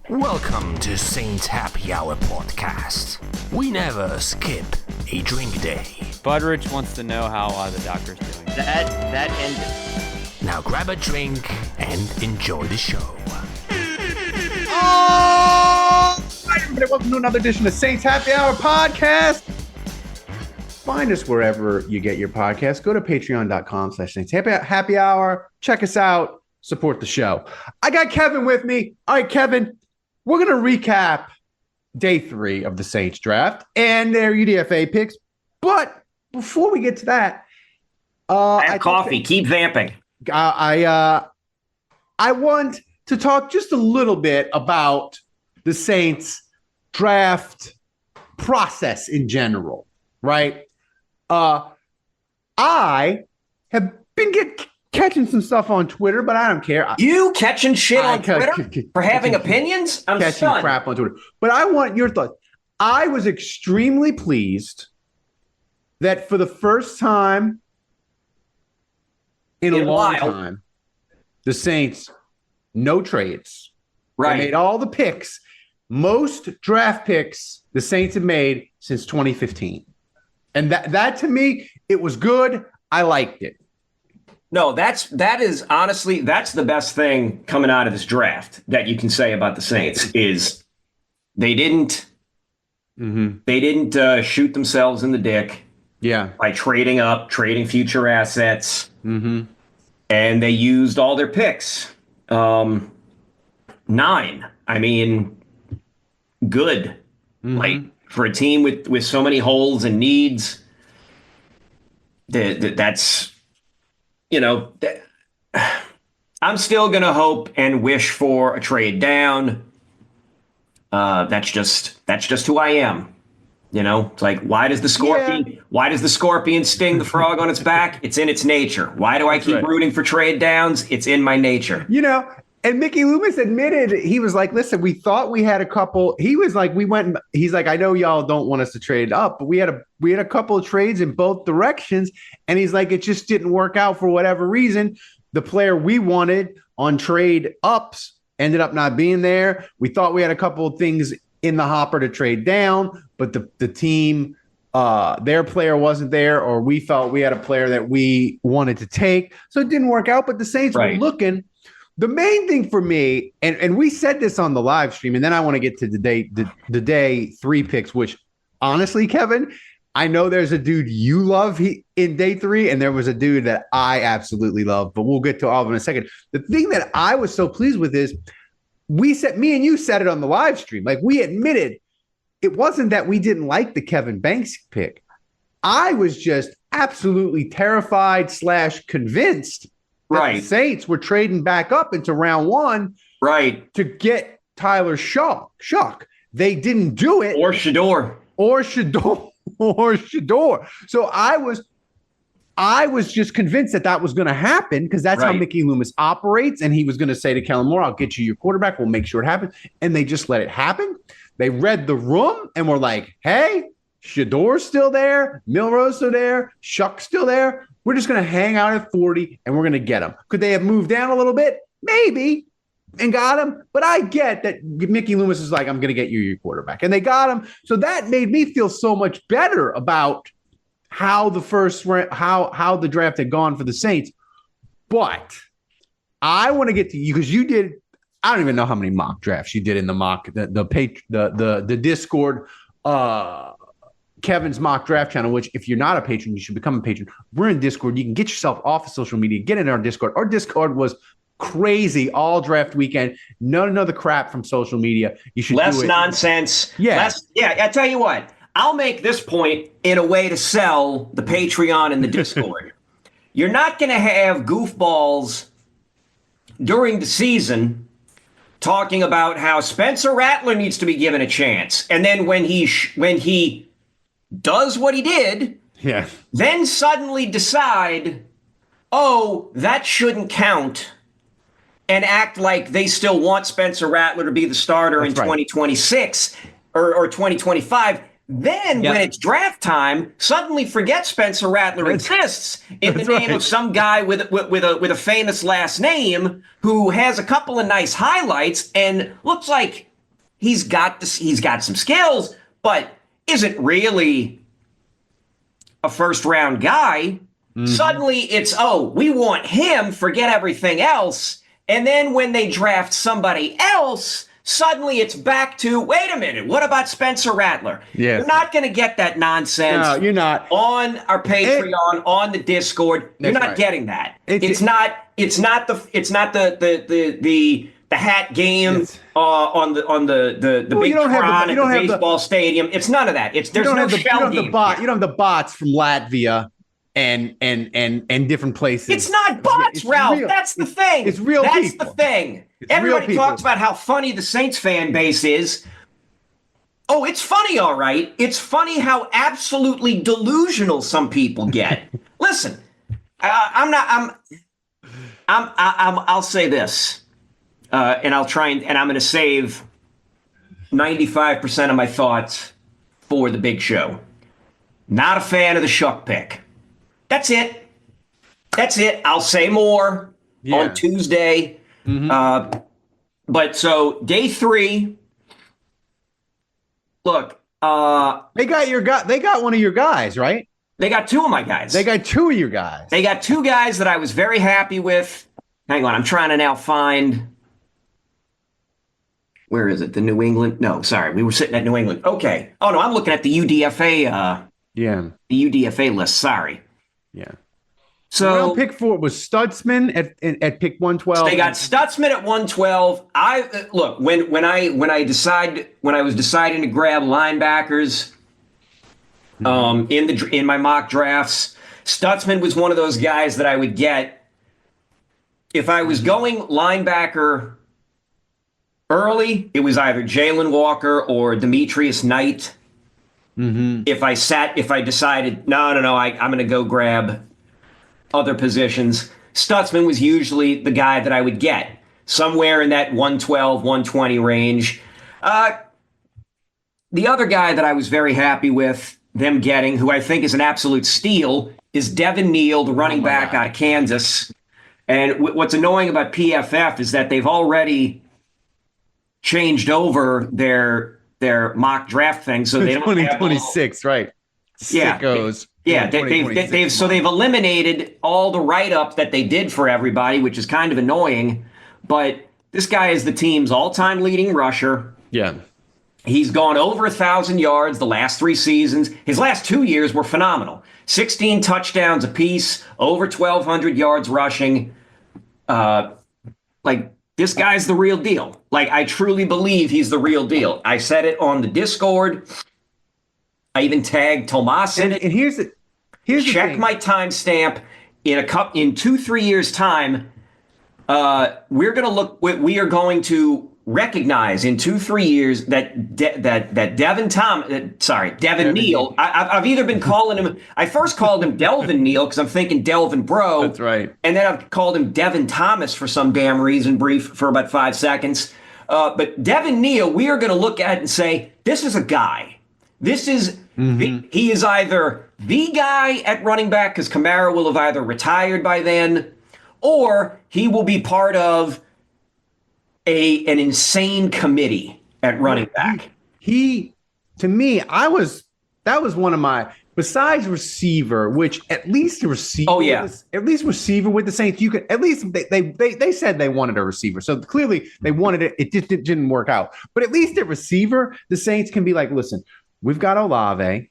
Welcome to Saints Happy Hour podcast. We never skip a drink day. Budrich wants to know how the doctor's doing. That ended. Now grab a drink and enjoy the show. Oh! Hi, everybody. Welcome to another edition of Saints Happy Hour podcast. Find us wherever you get your podcast. Go to patreon.com/Saints Happy Hour. Check us out. Support the show. I got Kevin with me. All right, Kevin, we're going to recap day 3 of the Saints draft and their UDFA picks. But before we get to that, I have coffee. Keep vamping. I want to talk just a little bit about the Saints draft process in general, right? I have been catching some stuff on Twitter, but I don't care. You catching shit on Twitter for having opinions? I'm catching stunned. crap on Twitter. But I want your thoughts. I was extremely pleased that for the first time in a long time, the Saints, no trades. Right. They made all the picks. Most draft picks the Saints have made since 2015. And that to me, it was good. I liked it. No, that is honestly, that's the best thing coming out of this draft that you can say about the Saints is they didn't shoot themselves in the dick. Yeah. By trading up, trading future assets. Mm-hmm. And they used all their picks. 9. I mean, good. Mm-hmm. Like for a team with so many holes and needs, that's, you know, I'm still going to hope and wish for a trade down. That's just who I am. You know, it's like, why does the scorpion sting the frog on its back? It's in its nature. Why do I keep rooting for trade downs? It's in my nature. You know, and Mickey Loomis admitted, he was like, listen, we thought we had a couple. He was like, he's like, I know y'all don't want us to trade up, but we had a couple of trades in both directions. And he's like, it just didn't work out for whatever reason. The player we wanted on trade ups ended up not being there. We thought we had a couple of things in the hopper to trade down, but the team, their player wasn't there, or we felt we had a player that we wanted to take. So it didn't work out, but the Saints were looking. The main thing for me, and we said this on the live stream, and then I want to get to the day 3 picks, which honestly, Kevin, I know there's a dude you love in day 3, and there was a dude that I absolutely love, but we'll get to all of them in a second. The thing that I was so pleased with is me and you said it on the live stream. Like, we admitted it wasn't that we didn't like the Kevin Banks pick. I was just absolutely terrified / convinced that the Saints were trading back up into round 1 to get Tyler Shough. They didn't do it. Or Shedeur. So I was just convinced that was going to happen because that's how Mickey Loomis operates. And he was going to say to Kellen Moore, I'll get you your quarterback. We'll make sure it happens. And they just let it happen. They read the room and were like, hey, Shedeur's still there. Milroe's still there. Shough's still there. We're just going to hang out at 40 and we're going to get him. Could they have moved down a little bit? Maybe. And got him. But I get that Mickey Loomis is like, I'm going to get you your quarterback. And they got him. So that made me feel so much better about how the draft had gone for the Saints. But I want to get to you because you did. I don't even know how many mock drafts you did in the Discord, Kevin's mock draft channel. Which, if you're not a patron, you should become a patron. We're in Discord. You can get yourself off of social media. Get in our Discord. Our Discord was crazy all draft weekend. None of the crap from social media. You should less do it. Nonsense. Yeah. I tell you what. I'll make this point in a way to sell the Patreon and the Discord. You're not going to have goofballs during the season talking about how Spencer Rattler needs to be given a chance. And then when he does what he did, then suddenly decide, oh, that shouldn't count, and act like they still want Spencer Rattler to be the starter in 2026 or 2025. Then when it's draft time, suddenly forget Spencer Rattler exists in the name of some guy with a famous last name who has a couple of nice highlights and looks like he's got some skills, but isn't really a first round guy. Suddenly it's, we want him, forget everything else. And then when they draft somebody else, suddenly it's back to, wait a minute, what about Spencer Rattler? Yes. You're not going to get that nonsense. No, you're not. On our Patreon, on the Discord, you're not getting that. It's not the hat game on the big Tron at the baseball stadium. It's none of that. There's no shell game. You don't have the bots from Latvia and different places. It's not bots, Ralph. That's the thing. It's real people. That's the thing. Everybody talks about how funny the Saints fan base is. Oh, it's funny, all right. It's funny how absolutely delusional some people get. Listen, I'll say this, and I'll try and I'm going to save 95% of my thoughts for the big show. Not a fan of the Shuck pick. That's it. I'll say more on Tuesday. But so day 3. Look, they got your guy. They got one of your guys, right? They got 2 of my guys. They got 2 of your guys. They got 2 guys that I was very happy with. Hang on, I'm trying to now find. Where is it? The New England? No, sorry, we were sitting at New England. Okay. Oh no, I'm looking at the UDFA. The UDFA list. Sorry. Yeah. So pick 4 was Stutzman at pick 112. They got Stutzman at 112. Look, when I was deciding to grab linebackers in my mock drafts, Stutzman was one of those guys that I would get if I was going linebacker early. It was either Jalen Walker or Demetrius Knight. If I decided no, I'm going to go grab other positions, Stutzman was usually the guy that I would get somewhere in that 112, 120 range. The other guy that I was very happy with them getting, who I think is an absolute steal, is Devin Neal, the running back out of Kansas. And what's annoying about PFF is that they've already changed over their mock draft thing, so they don't 2026, right? Sickos. Yeah, they've eliminated all the write-ups that they did for everybody, which is kind of annoying. But this guy is the team's all-time leading rusher. Yeah. He's gone over 1,000 yards the last 3 seasons. His last 2 years were phenomenal. 16 touchdowns apiece, over 1,200 yards rushing. This guy's the real deal. I truly believe he's the real deal. I said it on the Discord. I even tagged Tomas in it. And here's the check my timestamp in 2-3 years time. We are going to recognize in 2-3 years that Devin Neal. I've either been calling him. I first called him Delvin Neal because I'm thinking Delvin Bro. That's right. And then I've called him Devin Thomas for some damn reason, brief for about 5 seconds. But Devin Neal, we are going to look at and say this is a guy. This is he is either the guy at running back because Kamara will have either retired by then, or he will be part of an insane committee at running back. To me, that was one of my, besides receiver, which at least a receiver. Oh yeah, at least receiver with the Saints. You could at least they said they wanted a receiver, so clearly they wanted it. It just didn't work out. But at least at receiver, the Saints can be like, listen. We've got Olave.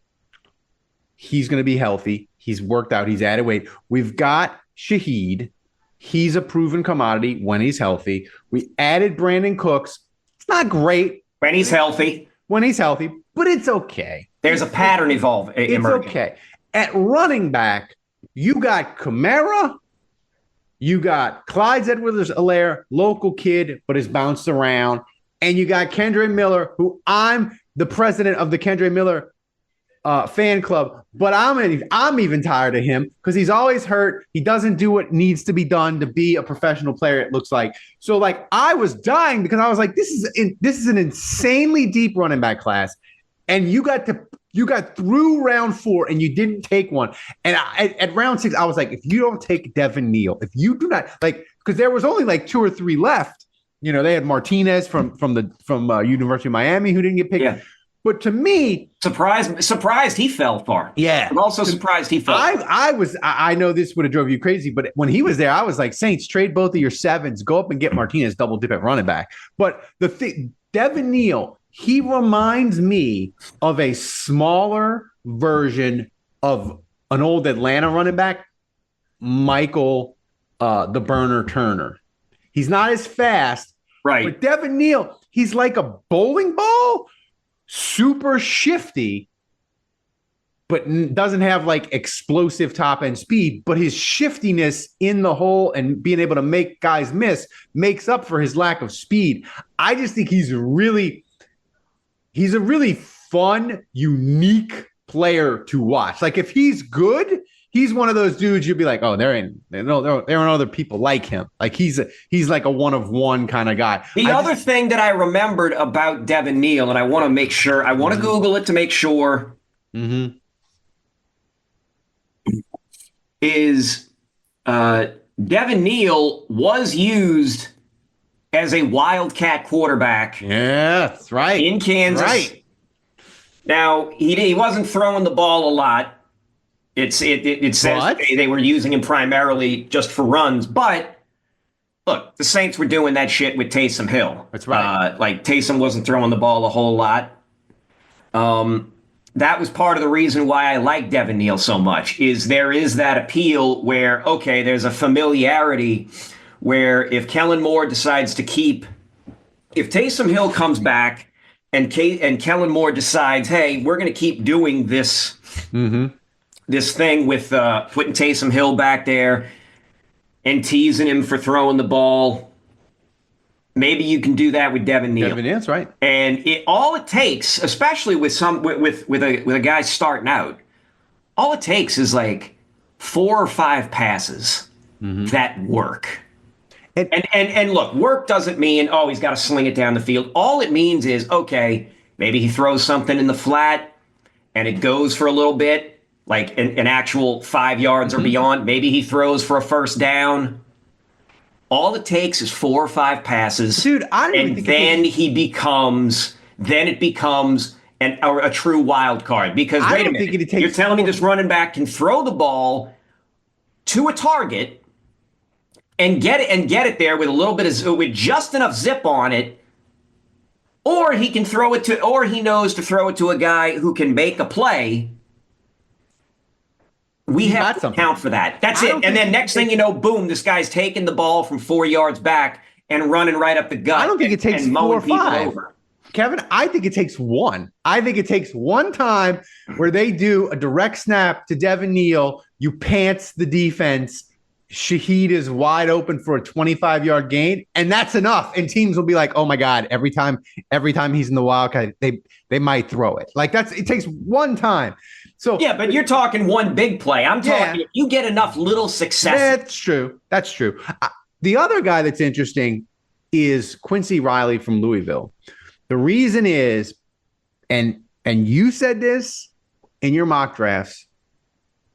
He's going to be healthy. He's worked out. He's added weight. We've got Shaheed. He's a proven commodity when he's healthy. We added Brandon Cooks. It's not great. When he's healthy, but it's okay. There's a pattern emerging. It's okay. At running back, you got Kamara. You got Clyde Edwards-Helaire, local kid, but has bounced around. And you got Kendre Miller, who I'm the president of the Kendre Miller fan club, but I'm even tired of him because he's always hurt. He doesn't do what needs to be done to be a professional player, it looks like. So I was dying because I was like, this is an insanely deep running back class, and you got through round 4 and you didn't take one. And at round 6, I was like, if you don't take Devin Neal, if you do not because there was only 2 or 3 left. They had Martinez from University of Miami who didn't get picked. Yeah. But to me, surprised he fell far. Yeah. I'm also surprised he fell far. I know this would have drove you crazy, but when he was there, I was like, Saints, trade both of your sevens, go up and get Martinez, double dip at running back. But the thing, Devin Neal, he reminds me of a smaller version of an old Atlanta running back, Michael the Burner Turner. He's not as fast. Right. But Devin Neal, he's like a bowling ball, super shifty, but doesn't have like explosive top end speed. But his shiftiness in the hole and being able to make guys miss makes up for his lack of speed. I just think he's a really fun, unique player to watch. Like if he's good, he's one of those dudes you'd be like, oh, there aren't other people like him. Like he's like a one of one kind of guy. The other thing that I remembered about Devin Neal, and I want to make sure, I want to Google it to make sure, is Devin Neal was used as a Wildcat quarterback. Yeah, that's right. In Kansas. Right. Now, he wasn't throwing the ball a lot. It says they were using him primarily just for runs. But, look, the Saints were doing that shit with Taysom Hill. That's right. Like, Taysom wasn't throwing the ball a whole lot. That was part of the reason why I like Devin Neal so much, is there is that appeal where, okay, there's a familiarity where if Kellen Moore decides to if Taysom Hill comes back and Kellen Moore decides, hey, we're going to keep doing this, this thing with putting Taysom Hill back there and teasing him for throwing the ball, maybe you can do that with Devin Neal. Devin Neal's right. And all it takes, especially with a guy starting out, all it takes is like 4 or 5 passes that work. And look, work doesn't mean, oh, he's got to sling it down the field. All it means is, okay, maybe he throws something in the flat and it goes for a little bit, like an actual 5 yards or beyond. Maybe he throws for a first down. All it takes is 4 or 5 passes. Dude, it becomes a true wild card. Because wait a minute, you're telling me this running back can throw the ball to a target and get it there with a little bit with just enough zip on it, or he knows to throw it to a guy who can make a play. We have to account for that. That's it. And then next thing you know, boom, this guy's taking the ball from 4 yards back and running right up the gut. I don't think it takes 4 or 5. Over. Kevin, I think it takes 1. I think it takes one time where they do a direct snap to Devin Neal. You pants the defense. Shaheed is wide open for a 25-yard gain, and that's enough. And teams will be like, "Oh my God!" Every time he's in the Wildcat, they might throw it. Like it takes one time. So yeah, but you're talking one big play. I'm talking if you get enough little success. That's true. That's true. The other guy that's interesting is Quincy Riley from Louisville. The reason is, and you said this in your mock drafts,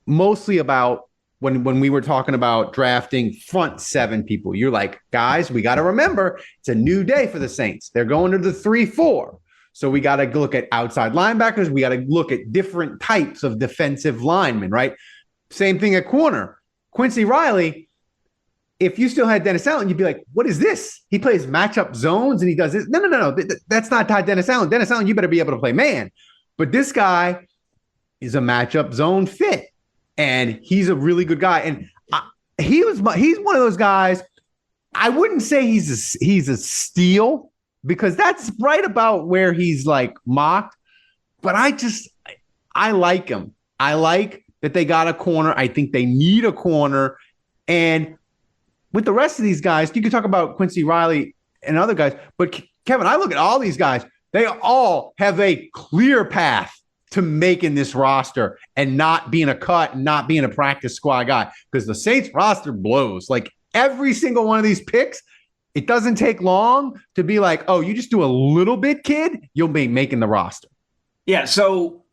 mostly about. When we were talking about drafting front 7 people, you're like, guys, we got to remember it's a new day for the Saints. They're going to the 3-4. So we got to look at outside linebackers. We got to look at different types of defensive linemen, right? Same thing at corner. Quincy Riley, if you still had Dennis Allen, you'd be like, what is this? He plays matchup zones and he does this. No. That's not Dennis Allen. Dennis Allen, you better be able to play man. But this guy is a matchup zone fit. And he's a really good guy. And he's one of those guys. I wouldn't say he's a steal because that's right about where he's like mocked. But I like him. I like that they got a corner. I think they need a corner. And with the rest of these guys, you can talk about Quincy Riley and other guys. But Kevin, I look at all these guys. They all have a clear path to making this roster and not being a cut and not being a practice squad guy, because the Saints roster blows. Like every single one of these picks, it doesn't take long to be like, oh, you just do a little bit, kid, you'll be making the roster. Yeah, so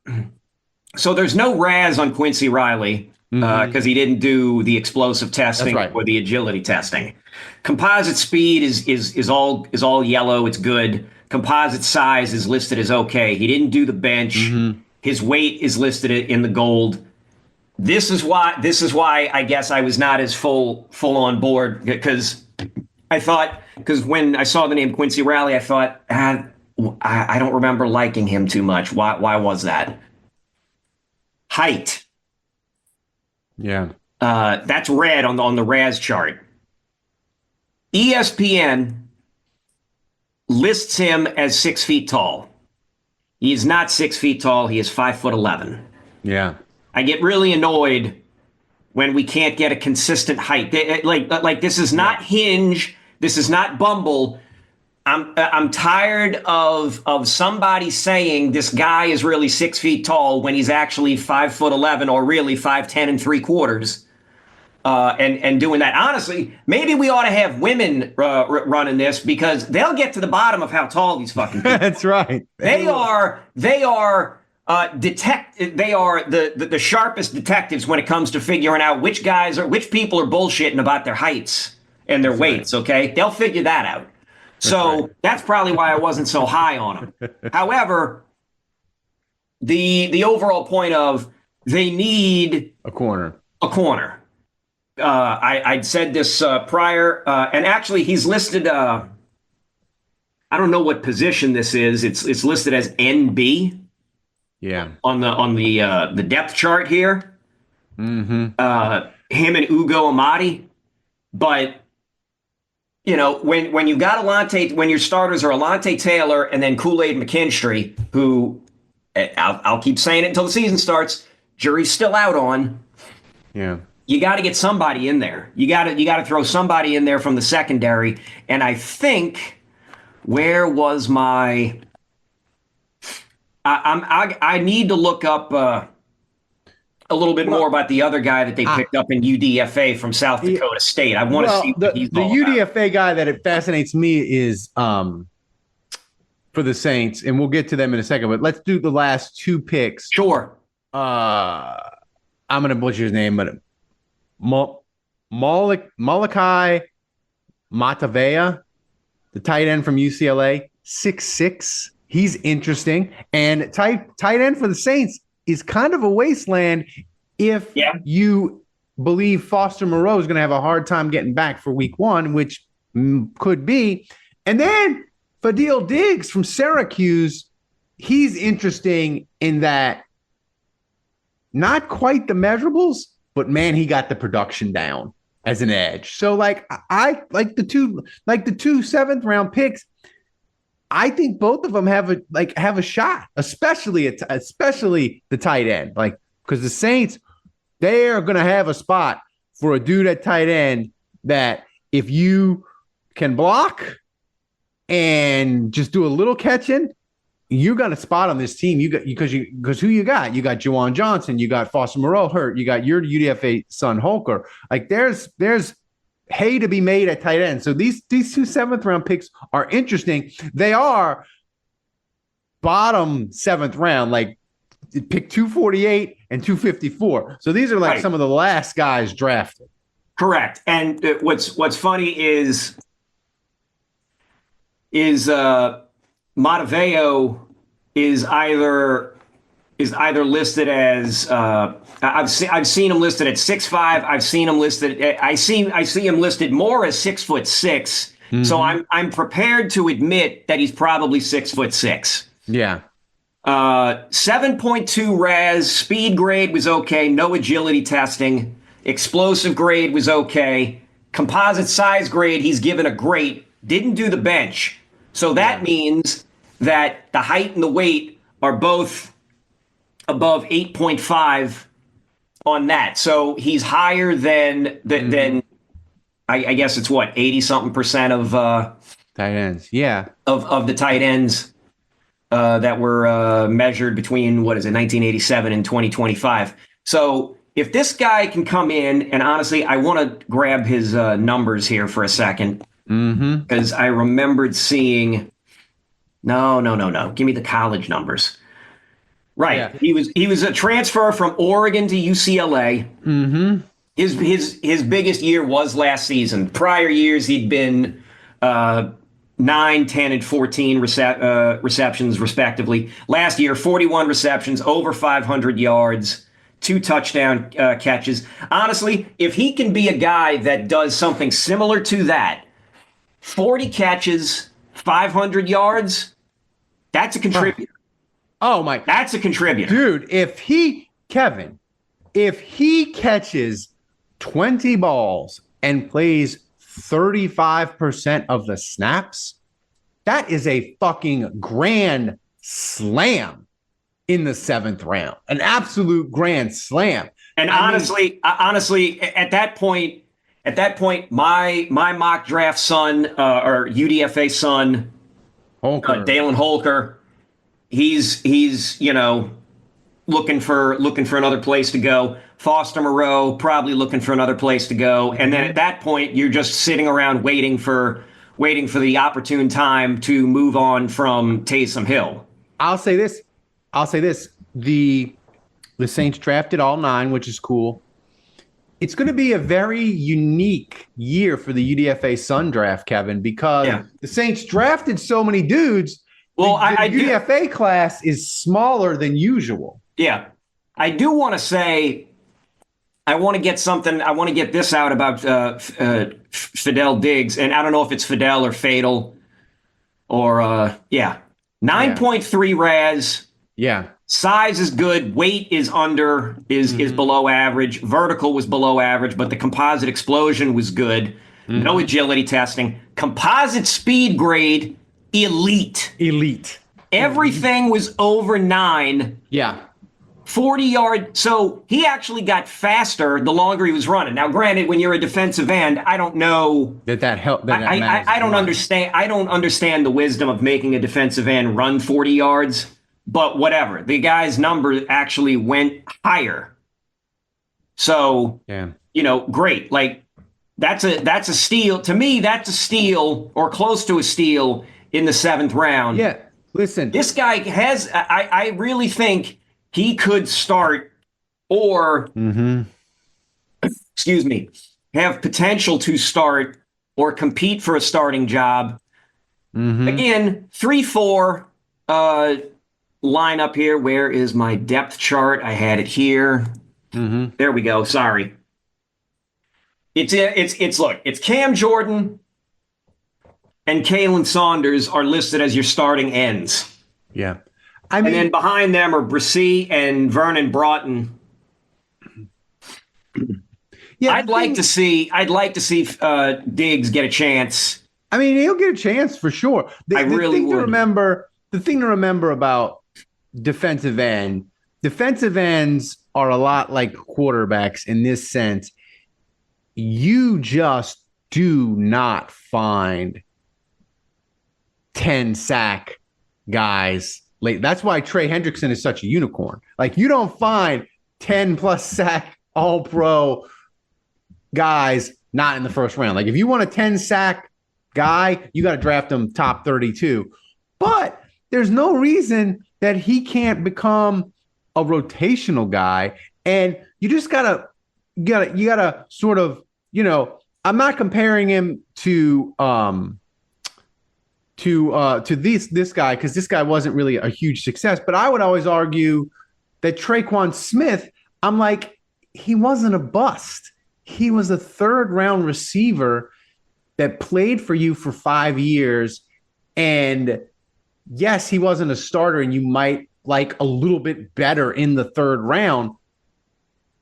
there's no Raz on Quincy Riley. because he didn't do the explosive testing right. or the agility testing. Composite speed is all yellow. It's good. Composite size is listed as okay. He didn't do the bench. His weight is listed in the gold. This is why I guess I was not as full on board, because when I saw the name Quincy Riley, I thought, I don't remember liking him too much. Why was that? Height. Yeah. That's red on the RAS chart. ESPN lists him as 6 feet tall. He is not 6 feet tall. He is 5'11". Yeah. I get really annoyed when we can't get a consistent height. Like this is not Hinge. This is not Bumble. I'm tired of somebody saying this guy is really 6 feet tall when he's actually 5'11" or really 5'10 3/4. And doing that. Honestly, maybe we ought to have women running this, because they'll get to the bottom of how tall these fucking people are. That's right. They are the sharpest detectives when it comes to figuring out which people are bullshitting about their heights and their weights. Okay, they'll figure that out. That's probably why I wasn't so high on them. However, the overall point of they need a corner. I'd said this prior, and actually he's listed. I don't know what position this is. It's listed as NB. Yeah. On the depth chart here. Him and Ugo Amadi, but when you got Alante, when your starters are Alante Taylor and then Kool-Aid McKinstry, who I'll keep saying it until the season starts, jury's still out on. Yeah. You got to get somebody in there. You got to throw somebody in there from the secondary. And I think, where was my? I need to look up a little bit more about the other guy that they picked up in UDFA from South Dakota State. I want to see what he's all the UDFA about. guy that it fascinates me is for the Saints, and we'll get to them in a second. But let's do the last two picks. Sure. I'm gonna butcher his name, but Malachi Matavea, the tight end from UCLA, 6'6". He's interesting. And tight end for the Saints is kind of a wasteland if you believe Foster Moreau is going to have a hard time getting back for week 1, which could be. And then Fadil Diggs from Syracuse, he's interesting in that not quite the measurables, but man, he got the production down as an edge. So I like the two 7th round picks. I think both of them have a shot, especially the tight end, because the Saints, they are going to have a spot for a dude at tight end that if you can block and just do a little catching, you got a spot on this team. Because who you got? You got Juwan Johnson, you got Foster Moreau hurt, you got your UDFA son Holker. There's hay to be made at tight end. So these 2 7th round picks are interesting. They are bottom 7th round, pick 248 and 254. So these are some of the last guys drafted. Correct. And what's funny is Mataveo is either listed as I've seen him listed at 6'5". I've seen him listed. I see him listed more as 6'6". Mm-hmm. So I'm prepared to admit that he's probably 6'6". Yeah. 7.2 RAS, speed grade was okay. No agility testing. Explosive grade was okay. Composite size grade, he's given a great. Didn't do the bench. So that means that the height and the weight are both above 8.5 on that. So he's higher than I guess it's 80-something% of tight ends. Yeah. Of the tight ends that were measured between 1987 and 2025. So if this guy can come in, and honestly, I want to grab his numbers here for a second, because I remembered seeing. No. Give me the college numbers. Right. Yeah. He was a transfer from Oregon to UCLA. Mm-hmm. His biggest year was last season. Prior years he'd been 9, 10, and 14 receptions respectively. Last year, 41 receptions, over 500 yards, 2 touchdown catches. Honestly, if he can be a guy that does something similar to that, 40 catches, 500 yards, that's a contributor. Oh my, That's a contributor. dude! If he catches 20 balls and plays 35% of the snaps, that is a fucking grand slam in the 7th round. An absolute grand slam. And honestly, at that point, my mock draft son or UDFA son, Dalen Holker, he's looking for another place to go. Foster Moreau probably looking for another place to go. And then at that point, you're just sitting around waiting for the opportune time to move on from Taysom Hill. I'll say this. The Saints drafted all 9, which is cool. It's going to be a very unique year for the UDFA Sun draft, Kevin, because the Saints drafted so many dudes. Well, the UDFA class is smaller than usual. Yeah. I do want to say, I want to get this out about Fidel Diggs, and I don't know if it's Fidel or Fatal or 9.3 RAS. Yeah. Size is good. Weight is is below average. Vertical was below average, but the composite explosion was good. No agility testing. Composite speed grade, elite. Everything was over 9. Yeah. 40-yard. So he actually got faster the longer he was running. Now, granted, when you're a defensive end, I don't know that helped. I don't understand. I don't understand the wisdom of making a defensive end run 40 yards. But whatever, the guy's number actually went higher. So, great. Like that's a steal. To me, that's a steal or close to a steal in the 7th round. Yeah. Listen, this guy has, I really think he could start or, excuse me, have potential to start or compete for a starting job. Again, 3-4, line up here. Where is my depth chart? I had it here. There we go. Sorry. It's Cam Jordan and Kalen Saunders are listed as your starting ends. Yeah. And then behind them are Brissy and Vernon Broughton. Yeah, I'd like to see Diggs get a chance. I mean, he'll get a chance for sure. The thing to remember about defensive ends are a lot like quarterbacks in this sense. You just do not find 10 sack guys late. That's why Trey Hendrickson is such a unicorn. Like, you don't find 10 plus sack all pro guys not in the 1st round. Like, if you want a 10 sack guy, you got to draft him top 32. But there's no reason that he can't become a rotational guy. And you just gotta sort of, I'm not comparing him to this guy, because this guy wasn't really a huge success. But I would always argue that Traquan Smith, I'm like, he wasn't a bust. He was a 3rd round receiver that played for you for 5 years. And yes, he wasn't a starter, and you might like a little bit better in the 3rd round,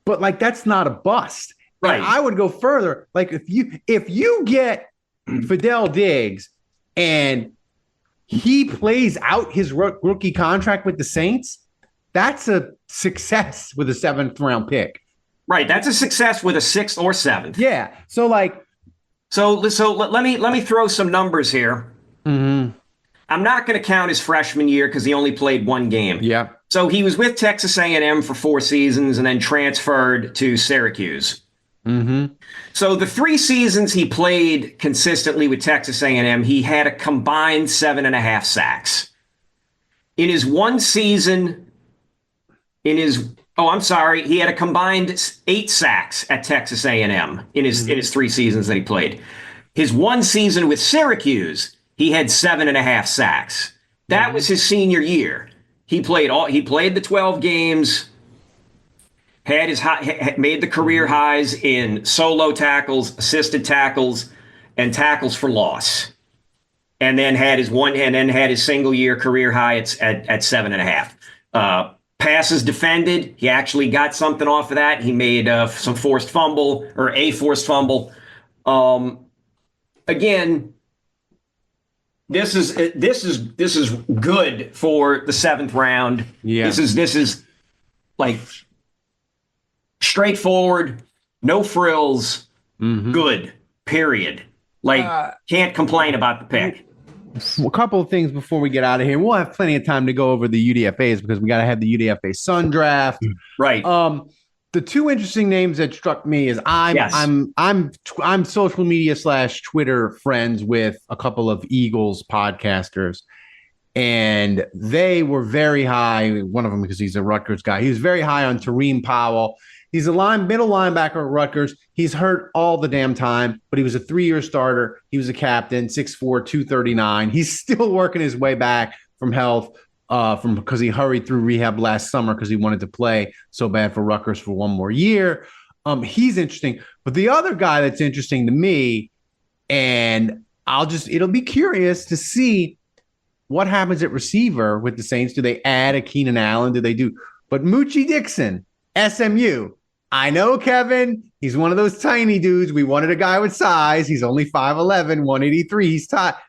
but like, that's not a bust. Right. And I would go further. Like, if you get Fidel Diggs and he plays out his rookie contract with the Saints, that's a success with a 7th round pick. Right. That's a success with a 6th or 7th. Yeah. So let me throw some numbers here. I'm not going to count his freshman year because he only played 1 game. Yeah. So he was with Texas A&M for 4 seasons and then transferred to Syracuse. So the 3 seasons he played consistently with Texas A&M, he had a combined 7.5 sacks. In his 1 season in his. Oh, I'm sorry. He had a combined 8 sacks at Texas A&M in his 3 seasons that he played. His 1 season with Syracuse, he had 7.5 sacks. That was his senior year. He played the 12 games. Made the career highs in solo tackles, assisted tackles, and tackles for loss, and then had his single year career high at 7.5. Passes defended, he actually got something off of that. He made some forced fumble or a forced fumble. Again, this is good for the 7th round. Yeah, this is like straightforward, no frills, good. Period. Like, can't complain about the pick. a couple of things before we get out of here. We'll have plenty of time to go over the UDFAs because we got to have the UDFA Sun draft. Right. The 2 interesting names that struck me is I'm social media / Twitter friends with a couple of Eagles podcasters, and they were very high. One of them, because he's a Rutgers guy, he was very high on Tareem Powell. He's a middle linebacker at Rutgers. He's hurt all the damn time, but he was a 3-year starter. He was a captain, 6'4", 239. He's still working his way back from health, because he hurried through rehab last summer because he wanted to play so bad for Rutgers for 1 more year. He's interesting. But the other guy that's interesting to me, and it'll be curious to see what happens at receiver with the Saints. Do they add a Keenan Allen? But Moochie Dixon, SMU. I know, Kevin. He's one of those tiny dudes. We wanted a guy with size. He's only 5'11", 183.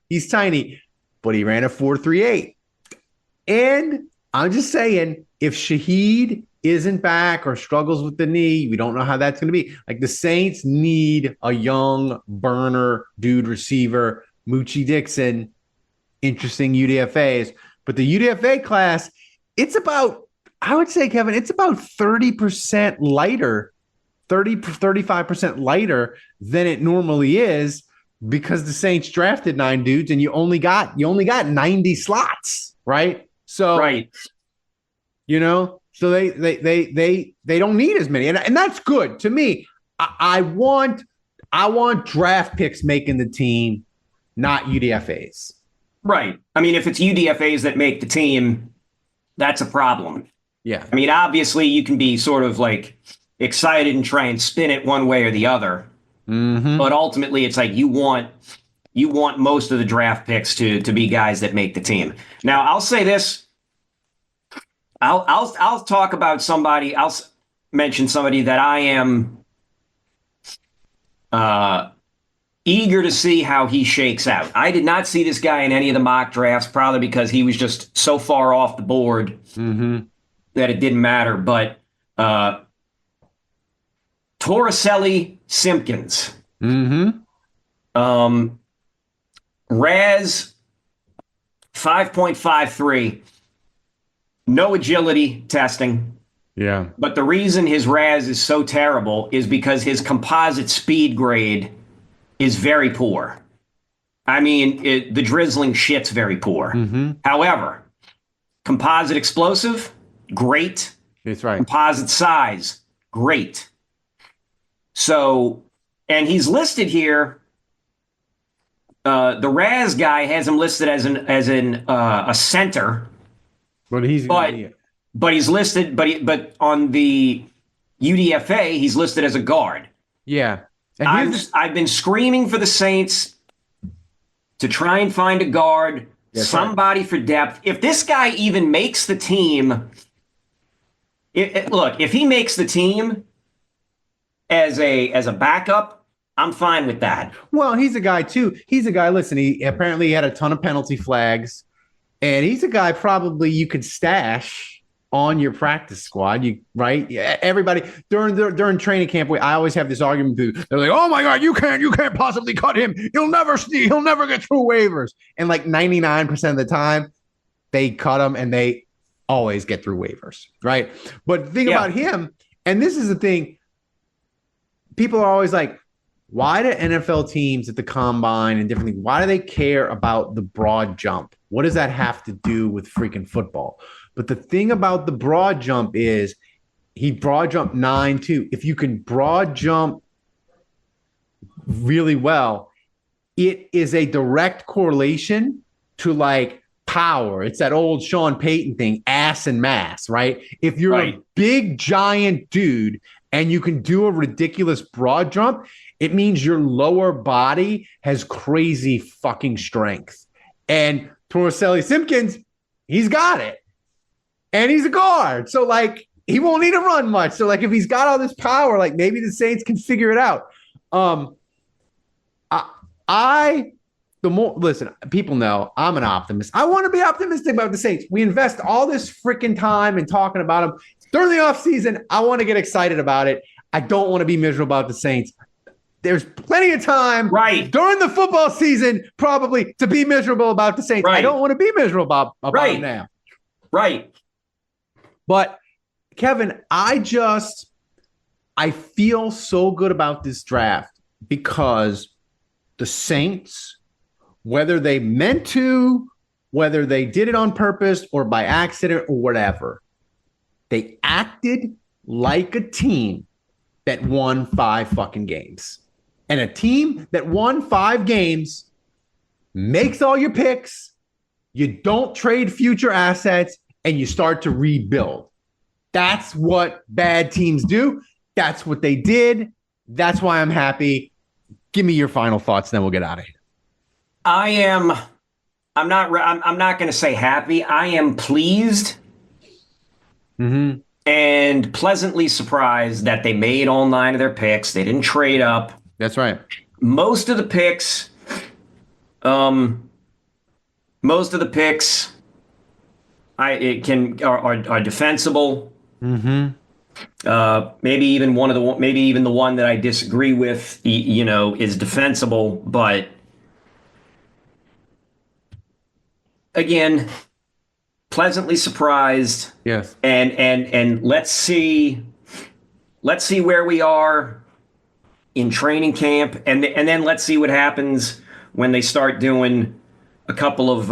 He's tiny, but he ran a 4.38. And I'm just saying, if Shaheed isn't back or struggles with the knee, we don't know how that's going to be. Like, the Saints need a young burner dude receiver. Moochie Dixon, interesting UDFAs. But the UDFA class, I would say, Kevin, it's about 30% lighter, 35% lighter than it normally is, because the Saints drafted 9 dudes and you only got 90 slots, right? So, right. So they don't need as many, and that's good to me. I want draft picks making the team, not UDFAs. Right. I mean, if it's UDFAs that make the team, that's a problem. Yeah. I mean, obviously, you can be sort of like excited and try and spin it one way or the other, but ultimately, it's like you want most of the draft picks to be guys that make the team. Now, I'll say this. I'll talk about somebody. I'll mention somebody that I am eager to see how he shakes out. I did not see this guy in any of the mock drafts, probably because he was just so far off the board that it didn't matter. But Torricelli Simpkins. Raz 5.53. No agility testing. Yeah. But the reason his Raz is so terrible is because his composite speed grade is very poor. I mean, the drizzling shit's very poor. However, composite explosive, great. That's right. Composite size, great. So, and he's listed here. The Raz guy has him listed as a center. But he's listed, but on the UDFA, he's listed as a guard. Yeah. I've been screaming for the Saints to try and find a guard, somebody for depth. If this guy even makes the team, look, if he makes the team as a backup, I'm fine with that. Well, he's a guy too. He's a guy. Listen, he apparently had a ton of penalty flags, and he's a guy probably you could stash on your practice squad. Right? Yeah, everybody during training camp, I always have this argument. They're like, "Oh my God, you can't possibly cut him. He'll never get through waivers." And like 99% of the time, they cut him, and they always get through waivers, right? But the thing about him, and this is the thing, people are always like, why do NFL teams at the combine and different things, why do they care about the broad jump? What does that have to do with freaking football? But the thing about the broad jump is he broad jumped 9.2. If you can broad jump really well, it is a direct correlation to like power. It's that old Sean Payton thing, ass and mass, right? If you're a big giant dude and you can do a ridiculous broad jump, it means your lower body has crazy fucking strength. And Torricelli Simpkins, he's got it. And he's a guard. So like he won't need to run much. So like if he's got all this power, like maybe the Saints can figure it out. Listen, people know I'm an optimist. I want to be optimistic about the Saints. We invest all this freaking time in talking about them. During the offseason, I want to get excited about it. I don't want to be miserable about the Saints. There's plenty of time during the football season probably to be miserable about the Saints. I don't want to be miserable about them now. Right. But, Kevin, I feel so good about this draft because the Saints, whether they meant to, whether they did it on purpose or by accident or whatever, they acted like a team that won 5 fucking games. And a team that won 5 games makes all your picks, you don't trade future assets, and you start to rebuild. That's what bad teams do. That's what they did. That's why I'm happy. Give me your final thoughts, then we'll get out of here. I'm not going to say happy. I am pleased and pleasantly surprised that they made all 9 of their picks. They didn't trade up. That's right. Most of the picks are defensible. Maybe even the one that I disagree with, is defensible. But again, pleasantly surprised. Yes. And let's see where we are in training camp, and then let's see what happens when they start doing a couple of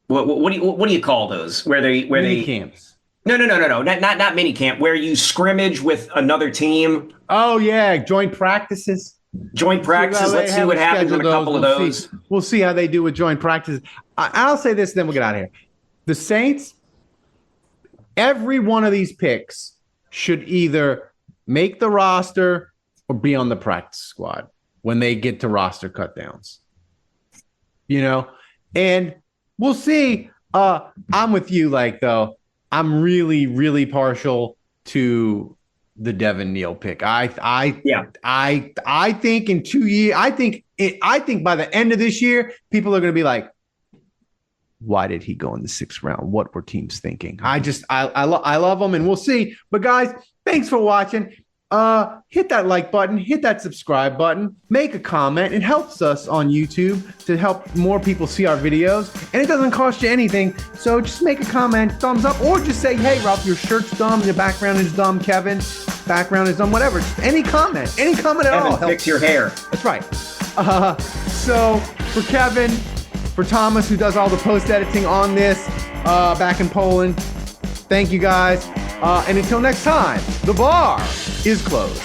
what do you call those? Where mini camps? No, not mini camp. Where you scrimmage with another team. Oh yeah, joint practices. Let's see what happens in a couple of those. We'll see how they do with joint practices. I'll say this, then we'll get out of here. The Saints, every one of these picks should either make the roster or be on the practice squad when they get to roster cutdowns. And we'll see. I'm with you, though. I'm really, really partial to the Devin Neal pick. I think in 2 years, I think by the end of this year, people are going to be like, why did he go in the 6th round? What were teams thinking? I love him, and we'll see. But guys, thanks for watching. Hit that like button, hit that subscribe button, make a comment. It helps us on YouTube to help more people see our videos, and it doesn't cost you anything. So just make a comment, thumbs up, or just say, hey, Ralph, your shirt's dumb, your background is dumb, Kevin, background is dumb, whatever. Just any comment at all. Fix your hair. That's right. So for Kevin, for Thomas, who does all the post-editing on this back in Poland, thank you guys. And until next time, the bar is closed.